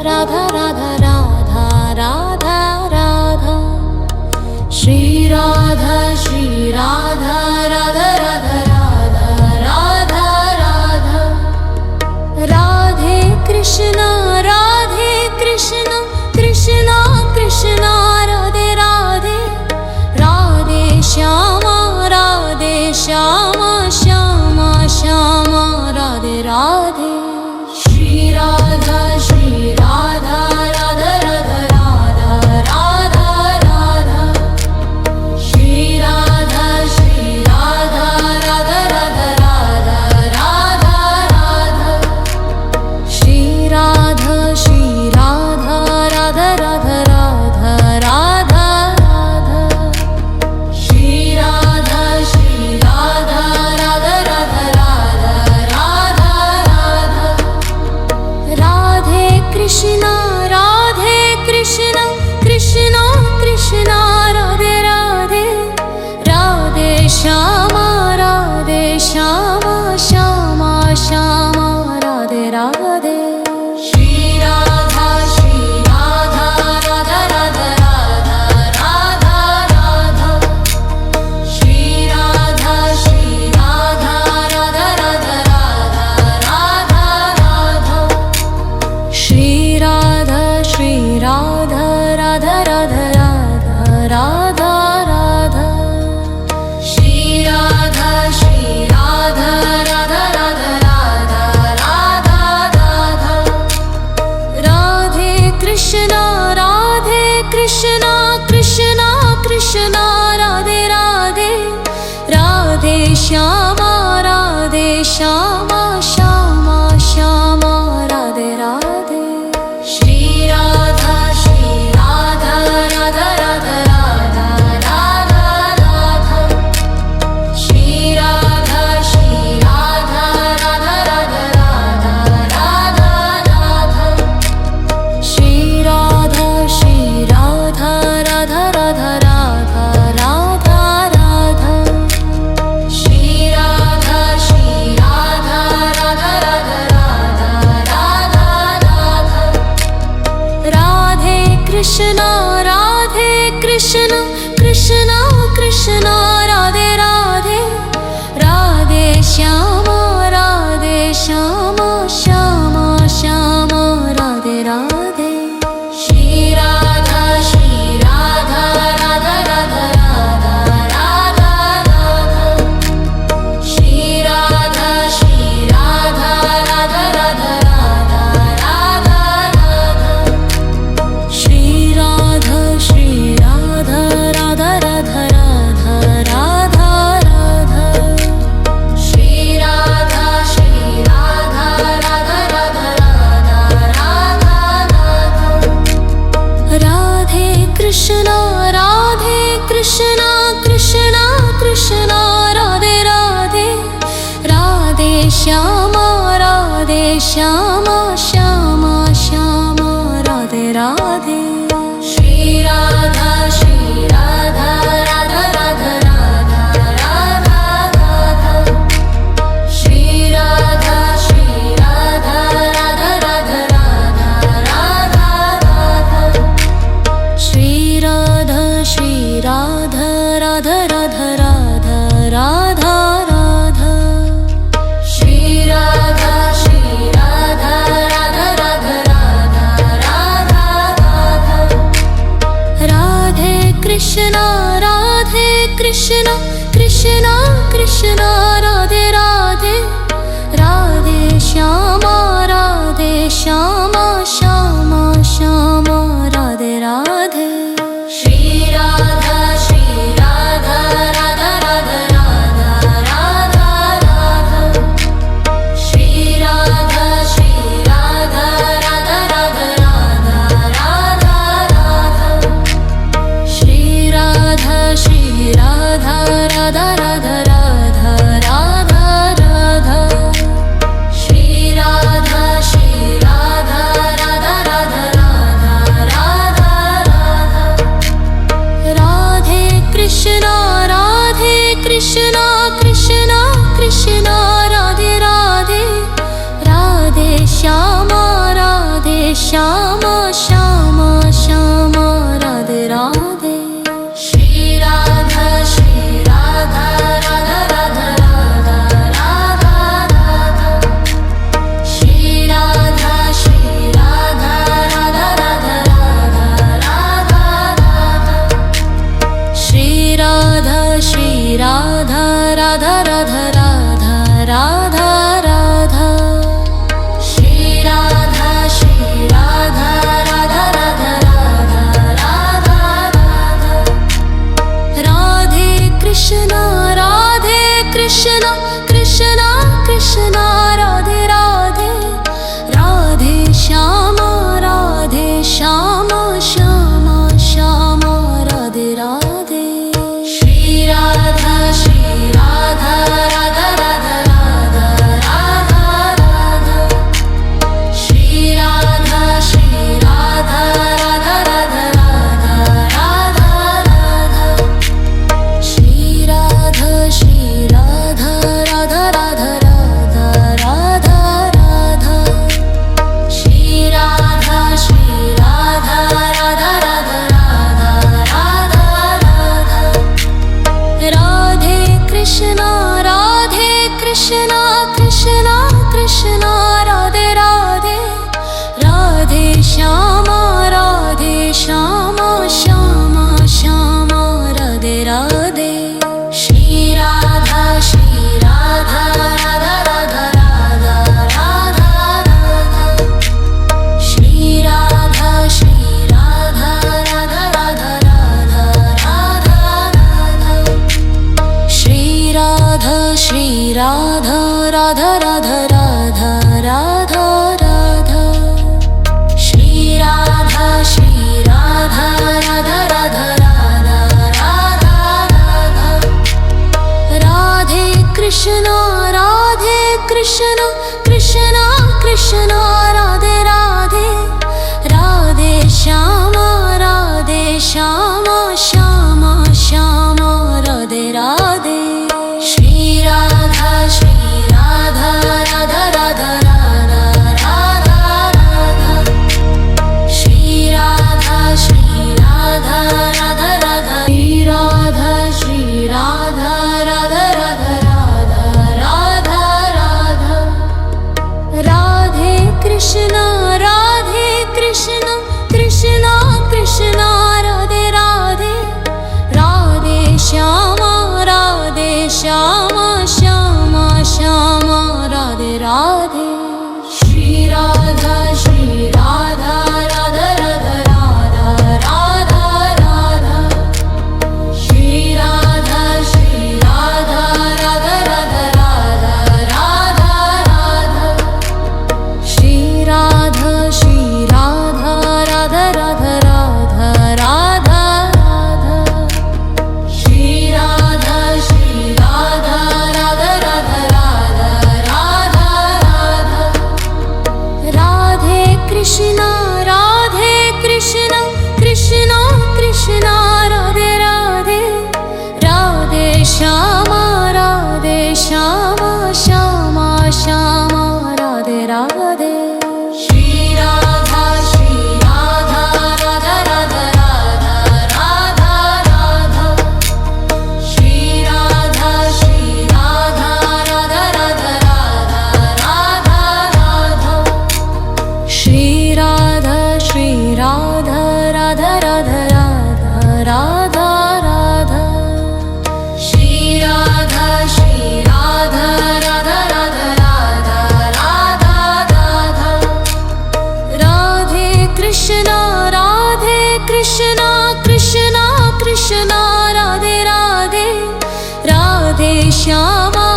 Radha Radha Radha Radha Radha Shri Radha Radha Radha Radha Radha Radha Radhe Krishna Krishna Krishna Radhe Radhe Radhe Shyama Shyama Shyama Radhe Radhe Shri Radha Radha Radha Radha Radha Radha Shri Radha Radha Radha Radha Radha Radha Shri Radha Radha Radha Radha Radha Radha Shri Radha Radha Radha Radha Radha Radha Radhe Krishna Krishna Radhe Radhe Radhe Shyama Shyama Shyama Radhe Radhe Shri Radha Radha Radha Radha Radha Radha Shri Radha Radha Radha Radha Radha Radha Shri Radha Radha Radha Radha Radha Radha Shri Radha Radha Radha Radha Radha Radha Radhe Krishna Krishna Radhe Radhe Radhe Shyama Shyama Radhe Radhe Shri Radha Radha Radha Radha Radha Radha Shri Radha Radha Radha Radha Radha Radha Shri Radha Radha Radha Radha Radha Radha Shri Radha Radha Radha Radha Radha Radha Radhe Krishna Krishna Radhe Radhe Radhe Shyama Shyama Radhe Radhe Shri Radha Radha Radha Radha Radha Radha Shri Radha Radha Radha Radha Radha Radha Shri Radha Radha Radha Radha Radha Radha Shri Radha Radha Radha Radha Radha Radha Radhe Krishna Krishna Radhe Radhe Radhe Shyama Shyama Radhe Radhe Shri Radha Radha Radha Radha Radha Radha Shri Radha Radha Radha Radha Radha Radha Shri Radha Radha Radha Radha Radha Radha Shri Radha Radha Radha Radha Radha Radha Radhe Krishna Krishna Radhe Radhe Radhe Shyama Shyama Radhe Radhe Shri Radha Radha Radha Radha Radha Radha Shri Radha Radha Radha Radha Radha Radha Shri Radha Radha Radha Radha Radha Radha Shri Radha Radha Radha Radha Radha Radha Radhe Krishna Krishna Radhe Radhe Radhe Shyama Shyama Radha Radha Radha Radha Radha Shri Radha Radha Radha Radha Radha Radha Radhe Krishna Krishna Krishna Krishna Radhe Radhe Radhe Shyama Shyama Shyama Radhe Radhe Shri Radha Radha Radha Radha Radha Radha Shri Radha Radha Radha Radha Radha Radha Shri Radha Radha Radha Radha Radha Radha Shri Radha Radha Radha Radha Radha Radha Radhe Krishna Krishna Krishna Radhe Radhe Radhe Shyama Shyama Shyama Radhe Radhe Shri Radha Radha Radha Radha Radha Radha Shri Radha Radha Radha Radha Radha Radha Shri Radha Radha Radha Radha Radha Radha Shri Radha Radha Radha Radha Radha Radha Radhe Krishna Krishna Krishna Radhe Radhe Radhe Shyama Shyama Shyama Radhe Radhe Shri Radha Radha Radha Radha Radha Radha Shri Radha Radha Radha Radha Shri Radha Radha Radha Radha Radha Radha Radhe Krishna Krishna Krishna Radhe Radhe Radhe Shyama Shyama Radhe Radhe Shri Radha Radha Radha Radha Radha Radha Shri Radha Radha Radha Radha Radha Radha Shri Radha Radha Radha Radha Radha Radha Shri Radha Radha Radha Radha Radha Radha Radhe Krishna Krishna Radhe Radhe Radhe Shyama Shyama Radhe Radhe Shri Radha Radha Radha Radha Radha Radha Shri Radha Radha Radha Radha Radha Radha Shri Radha Radha Radha Radha Radha Radha Shri Radha Radha Radha Radha Radha Radha Radhe Krishna Krishna Radhe Radhe Radhe Shyama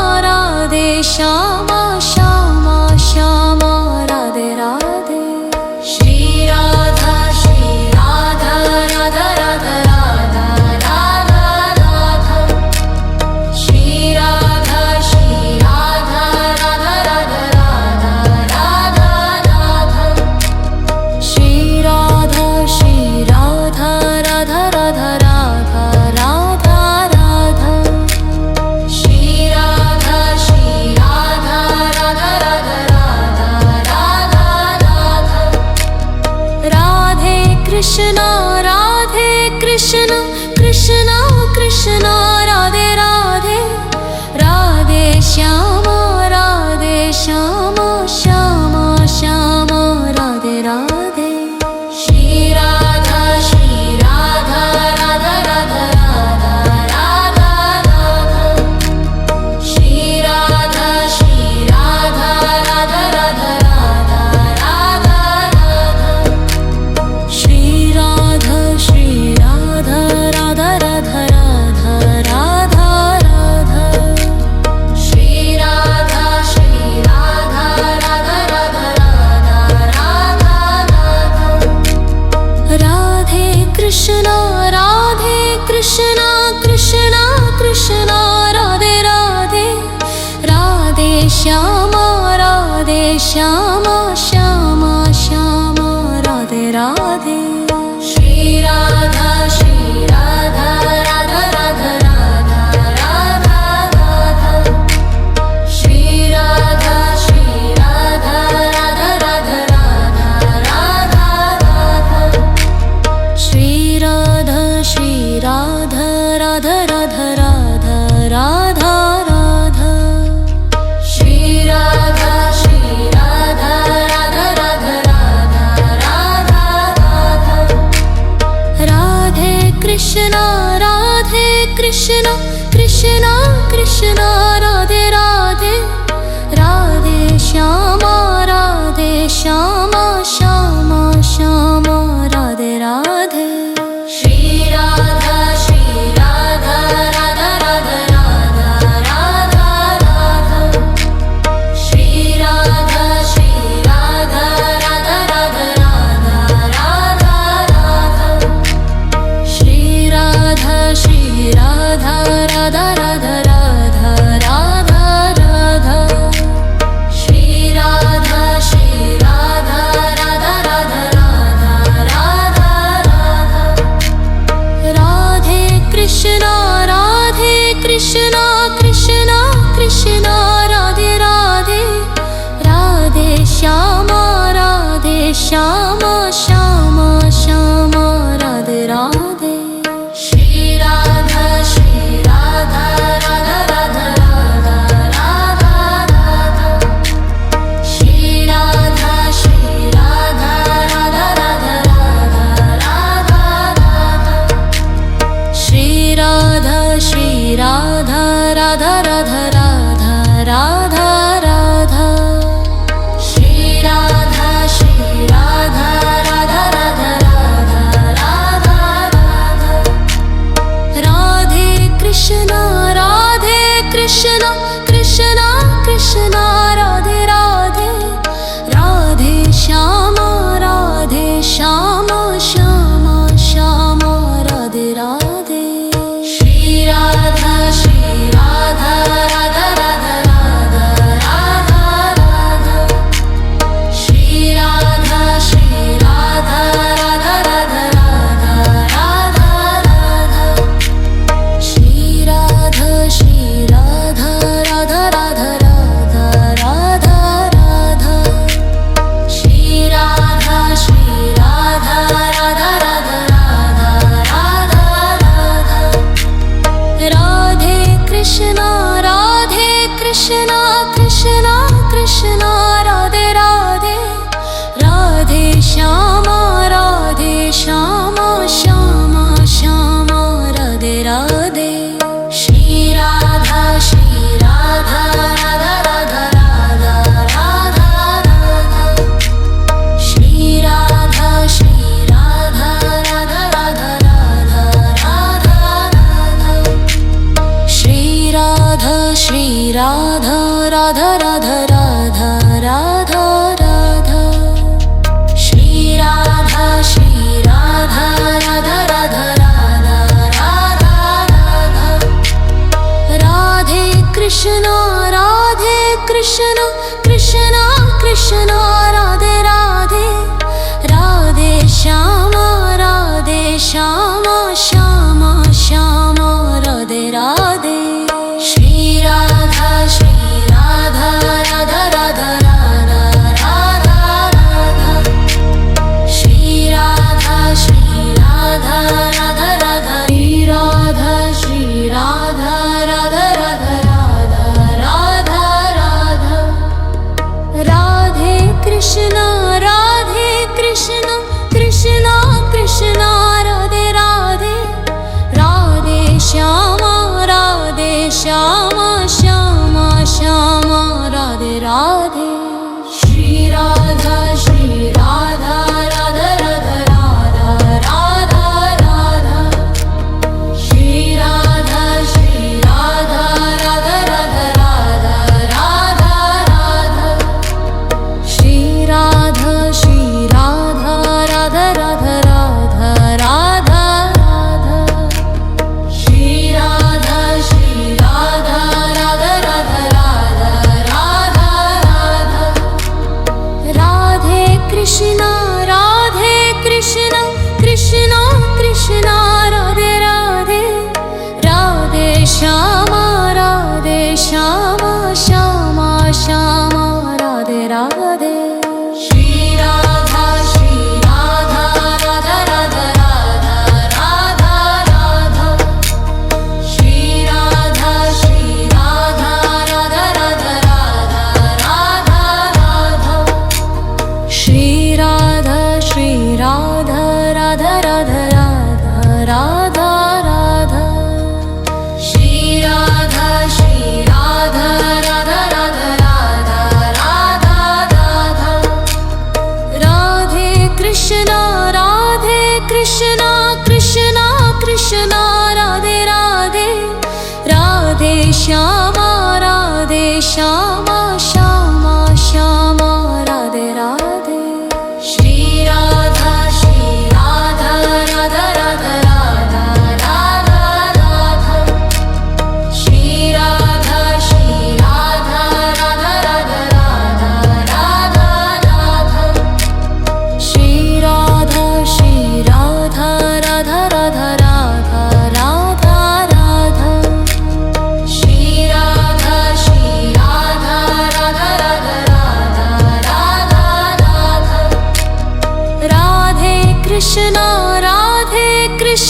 Shyama Radhe Radhe Shri Radha Radha Radha Radha Radha Radha Shri Radha Radha Radha Radha Radha Radha Shri Radha Radha Radha Radha Radha Radha Shri Radha Radha Radha Radha Radha Radha Radha Shri Radha Radha Radha Radha Radha Radha Radhe Krishna Krishna Krishna Krishna Radhe Radhe Radhe Shyama Shyama Shyama Shyama Radhe Radhe Shri Radha Radha Radha Radha Radha Radha Shri Radha Radha Radha Radha Radha Radha Shri Radha Radha Radha Radha Radha Radha Shri Radha Radha Radha Radha Radha Radha Radhe Krishna Krishna Krishna Radhe Radhe Radhe Shyama Shyama Shyama Shyama Radhe Radhe Shri Radha Radha Radha Radha Radha Radha Shri Radha Radha Radha Radha Radha Radha Shri Radha Radha Radha Radha Radha Radha Shri Radha Radha Radha Radha Radha Radha Radhe Krishna Krishna Krishna Radhe Radhe Radhe Shyama Shyama Shyama Radhe Radhe Shri Radha Radha Radha Radha Radha Radha Shri Radha Radha Radha Radha Radha Radha Shri Radha Radha Radha Radha Radha Radha Shri Radha Radha Radha Radha Radha Radha Radhe Krishna Krishna Krishna Radhe Radhe Radhe Shyama Shyama Shyama Radhe Radhe Shri Radha Radha Radha Radha Radha Radha Shri Radha Radha Radha Radha Radha Radha Shri Radha Radha Radha Radha Radha Radha Shri Radha Radha Radha Radha Radha Radha Radhe Krishna Krishna Krishna Radhe Radhe Radhe Shyama Shyama Shyama Radhe Radhe Shri Radha Radha Radha Radha Radha Radha Shri Radha Radha Radha Radha Shri Radha Radha Radha Radha Radha Radha Radhe Krishna Krishna Radhe Radhe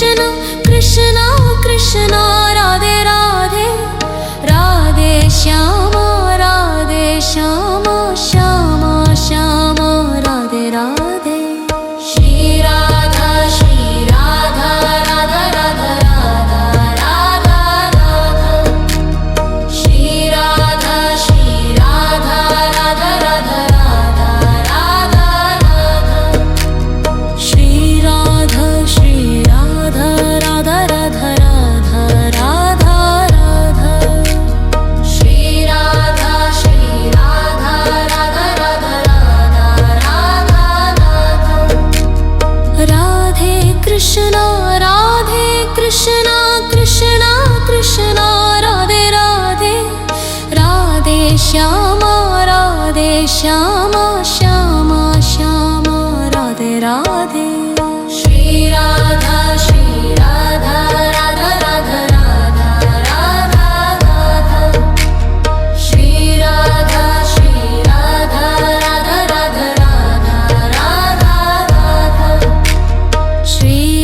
Krishna Krishna Krishna Radhe Radhe Radhe Shyama Shyama Shyama Shyama Radhe Radhe Shri Radha Radha Radha Radha Radha Radha Shri Radha Radha Radha Radha Radha Shri Radha Radha Radha Radha Radha Radha Shri Radha Radha Radha Radha Radha Radhe Krishna Krishna Krishna Radhe Radhe Radhe Shyama Shyama Shyama Shyama Radhe Radhe Shri Radha Radha Radha Radha Radha Radha Shri Radha Radha Radha Radha Radha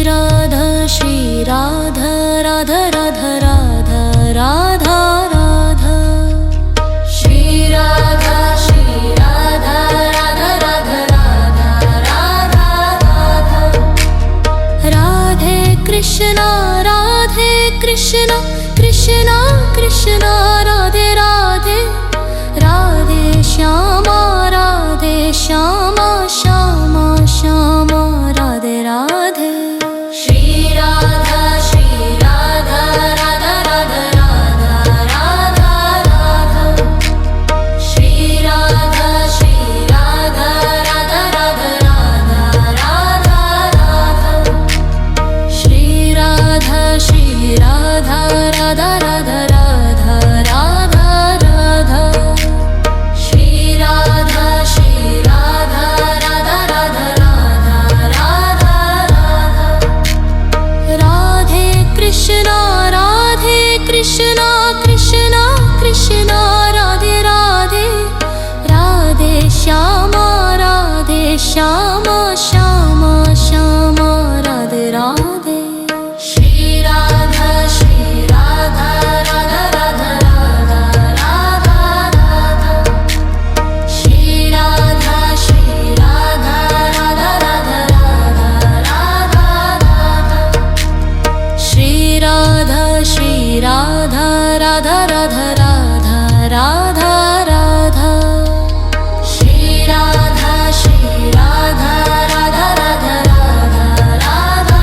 Radha Shri Radha Radha Radha Radha Radha Radha Shri Radha Radha Radha Radha Radha Radha Radhe Krishna Krishna Krishna Radhe Radhe Radhe Shyama Shyama Shyama Radhe Radhe Shri Radha Radha Radha Radha Radha Radha Shri Radha Radha Radha Radha Radha Radha Shri Radha Radha Radha Radha Radha Radha Radha Shri Radha Radha Radha Radha Radha Radha Radhe Krishna Krishna Krishna Radhe Radhe Radhe Shyama Shyama Shyama Radhe Radhe Shri Radha Radha Radha Radha Radha Radha Shri Radha Radha Radha Radha Radha Radha Shri Radha Radha Radha Radha Radha Radha Shri Radha Radha Radha Radha Radha Radha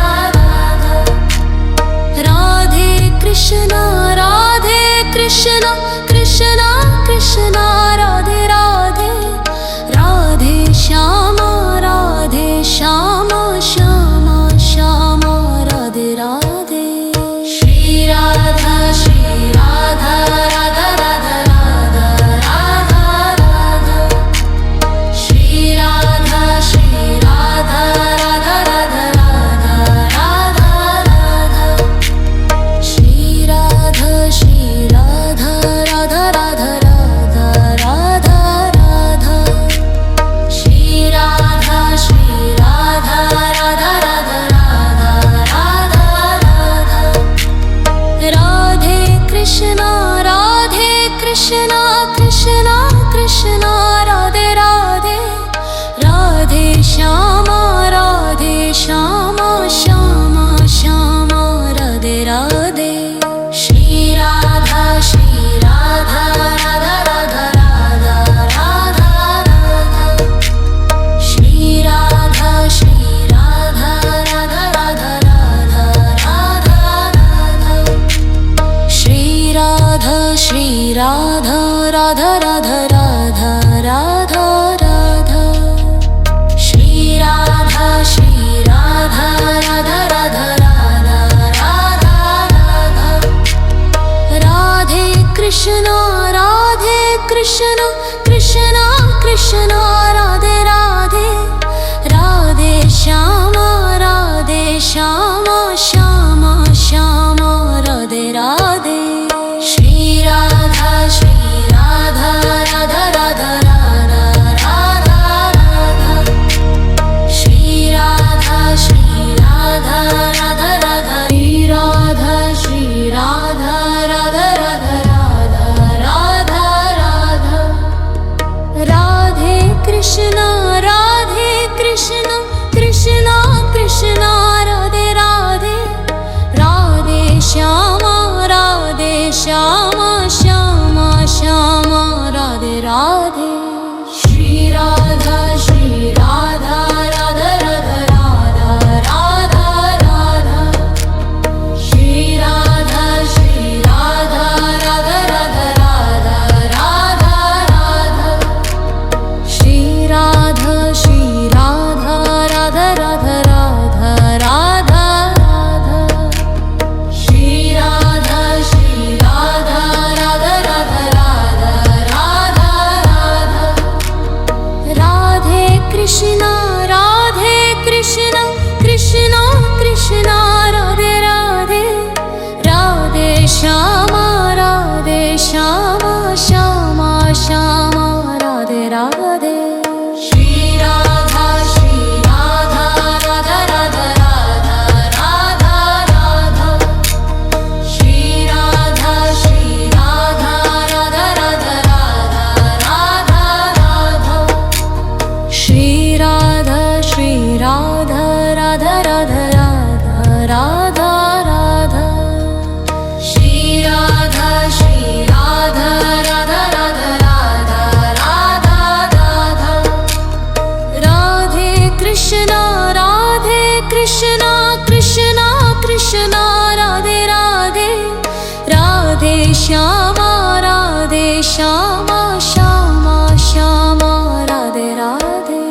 Shyama Shyama Shyama Radhe Radhe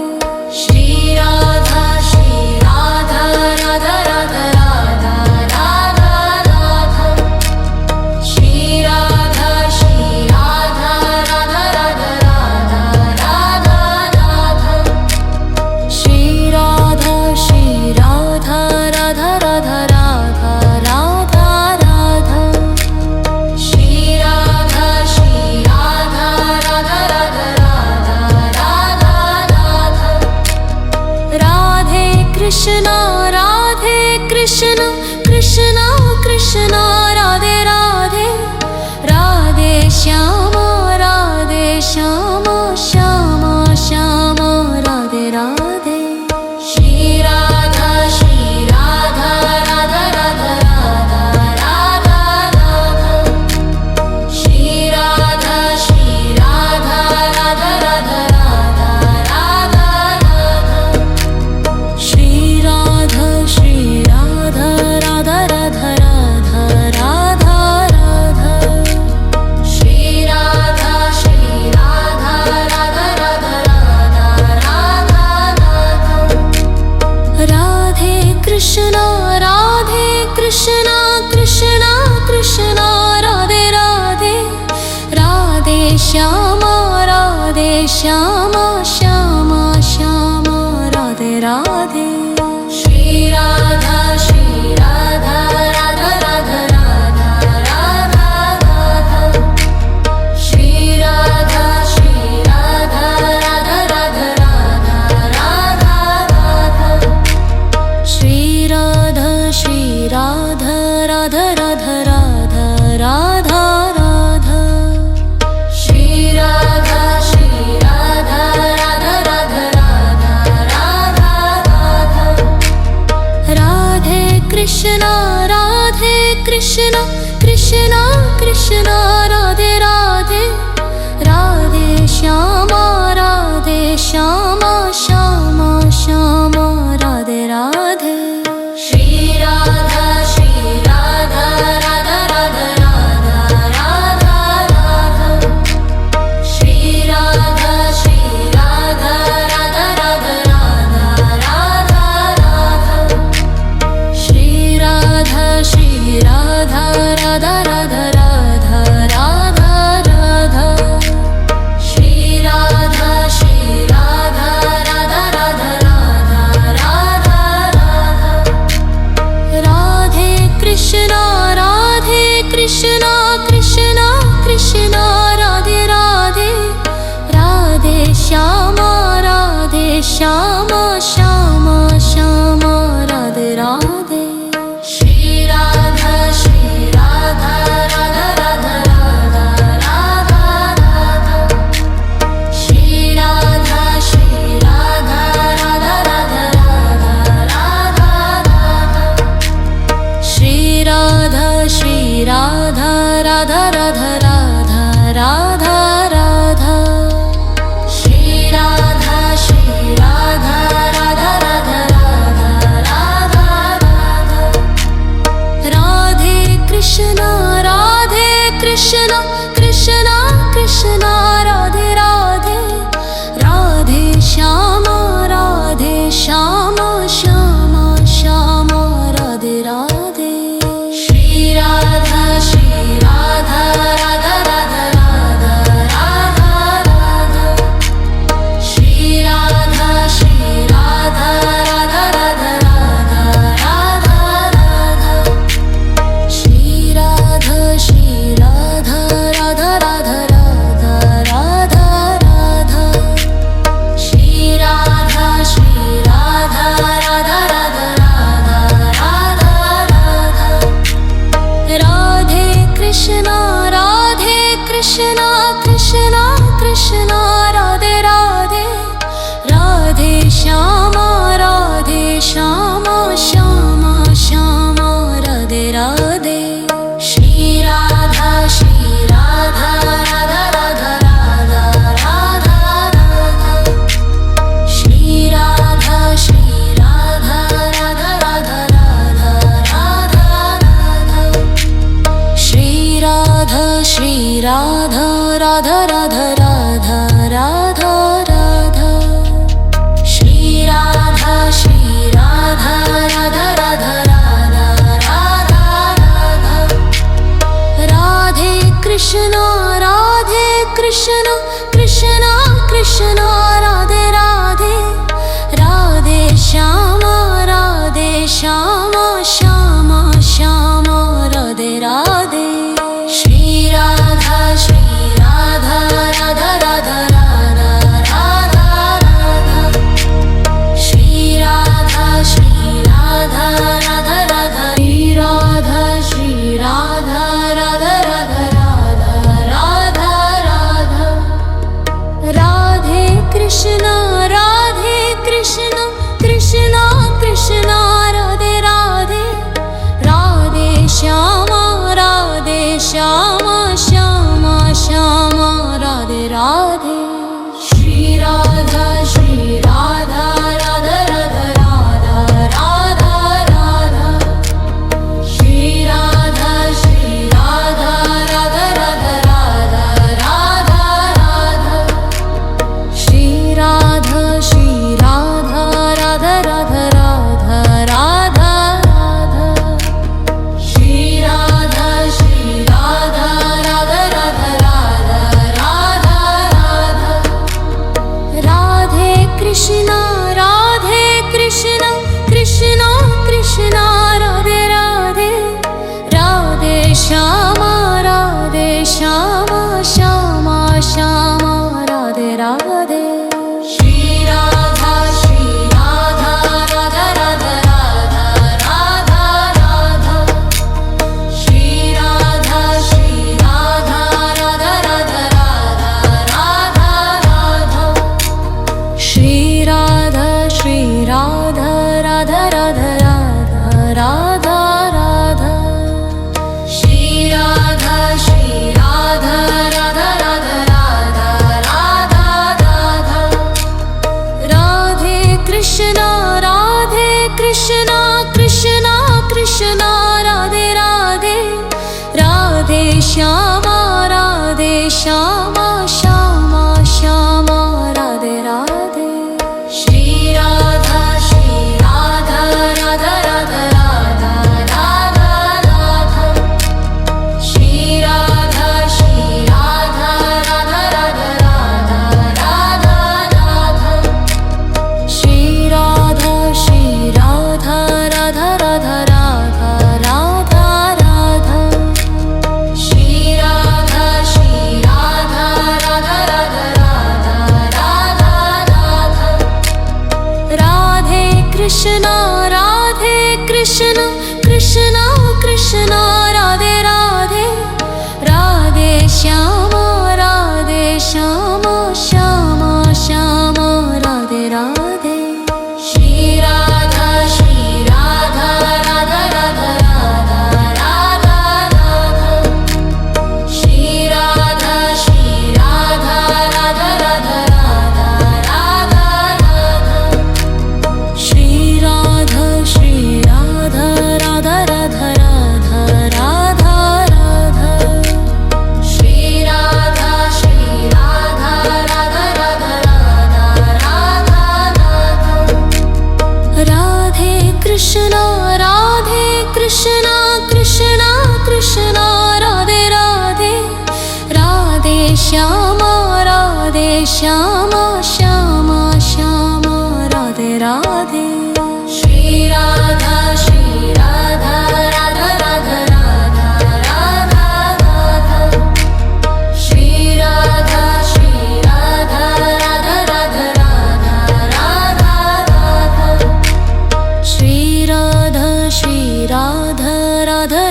Shri Radha Radha Radha Radha Radha Radha Shri Radha Radha Radha Radha Radha Radha Shri Radha Radha Radha Radha Radha Radha Radha Shri Radha Radha Radha Radha Radha Radhe Krishna Krishna Krishna Radhe Radhe Radhe Shyama Shyama Shyama Radhe Radhe Shri Radha Radha Radha Radha Radha Shri Radha Radha Radha Radha Shri Radha Radha Radha Radha Radha Shri Radha Radha Radha Radha Radhe Krishna Krishna Krishna Radhe Radhe Radhe Shyama Shyama Shyama Radhe Radhe Shri Radha Radha Radha Radha Radha Shri Radha Radha Radha Radha Radha Shri Radha Radha Radha Radha Radha Shri Radha Radha Radha Radha Radha Radhe Krishna Krishna Krishna Radhe Radhe Radhe Shyama Shyama Radhe Radhe Shri Radha Radha Radha Radha Radha Shri Radha Radha Radha Radha Radha Shri Radha Radha Radha Radha Radha Shri Radha Radha Radha Radha Radhe Krishna Krishna Radhe Radhe Radhe Shyama Shyama Radhe Radhe Shri Radha Radha Radha Radha Radha Shri Radha Radha Radha Radha Radha Shri Radha Radha Radha Radha Radha Radha Shri Radha Radha Radha Radha Radha Radhe Krishna Krishna Radhe Radhe Radhe Shyama Shyama Radhe Radhe Shri Radha Radha Radha Radha Radha Shri Radha Radha Radha Radha Radha Shri Radha Radha Radha Radha Radha Shri Radha Radha Radha Radha Radha Radhe Krishna Krishna Radhe Radhe Radhe Shyama Shyama Radhe Radhe Shri Radha Radha Radha Radha Radha Shri Radha Radha Radha Radha Radha Shri Radha Radha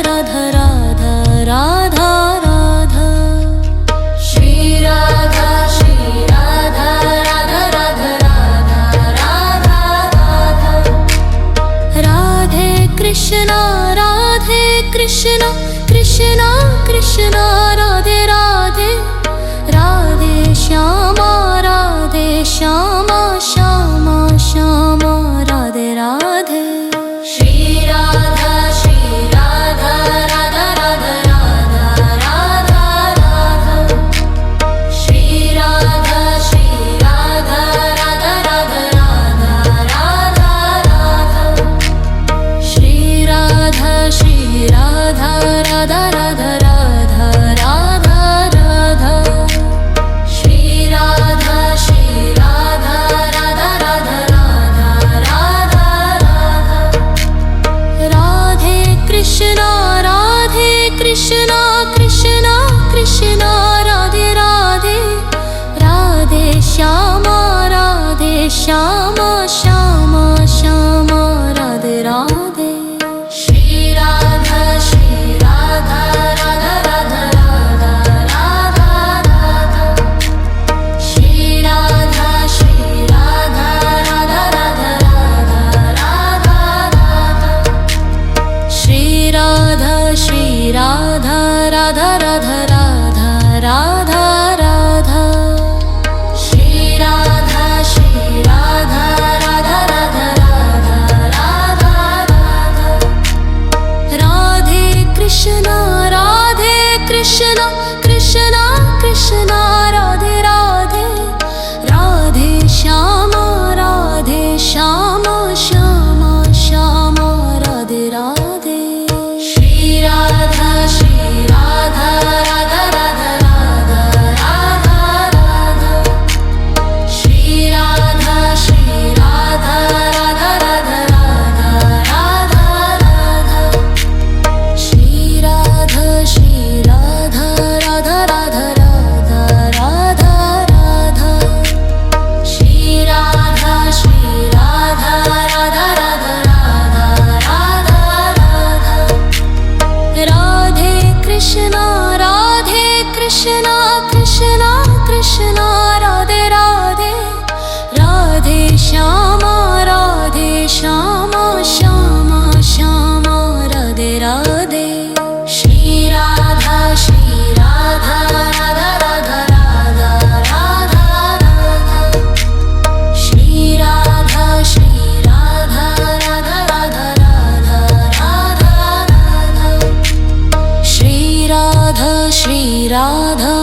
Radha Radha Radha Radha Shri Radha Radha Radha Radha Radha Radha Radhe Krishna Krishna Krishna Krishna Radhe Radhe Radhe Shyama Shyama Shyama Shyama Radhe Radhe Shri Radha Radha Radha Radha Radha Radha Shri Radha Radha Radha Radha Radha Shri Radha Radha Radha Radha Radha Radha Shri Radha Radha Radha Radha Radha Radhe Krishna Krishna Krishna Radhe Radhe Radhe Shyama Shyama Shyama Shyama Radhe Radhe Shri Radha Radha Radha Radha Radha Radha Shri Radha Radha Radha Radha Radha Radha Shri Radha Radha Radha Radha Radha Radha Shri Radha Radha Radha Radha Radha Radha Radhe Krishna Krishna Krishna Radhe Radhe Radhe Shyama Shyama Shyama Radhe Radhe Shri Radha Radha Radha Radha Radha Radha Shri Radha Radha Radha Radha Radha Radha Shri Radha Radha Radha Radha Radha Radha Shri Radha Radha Radha Radha Radha Radha Radhe Krishna Krishna Krishna Radhe Radhe Radhe Shyama Shyama Shyama Radhe Radhe Shri Radha Radha Radha Radha Radha Radha Shri Radha Radha Radha Radha Radha Radha Shri Radha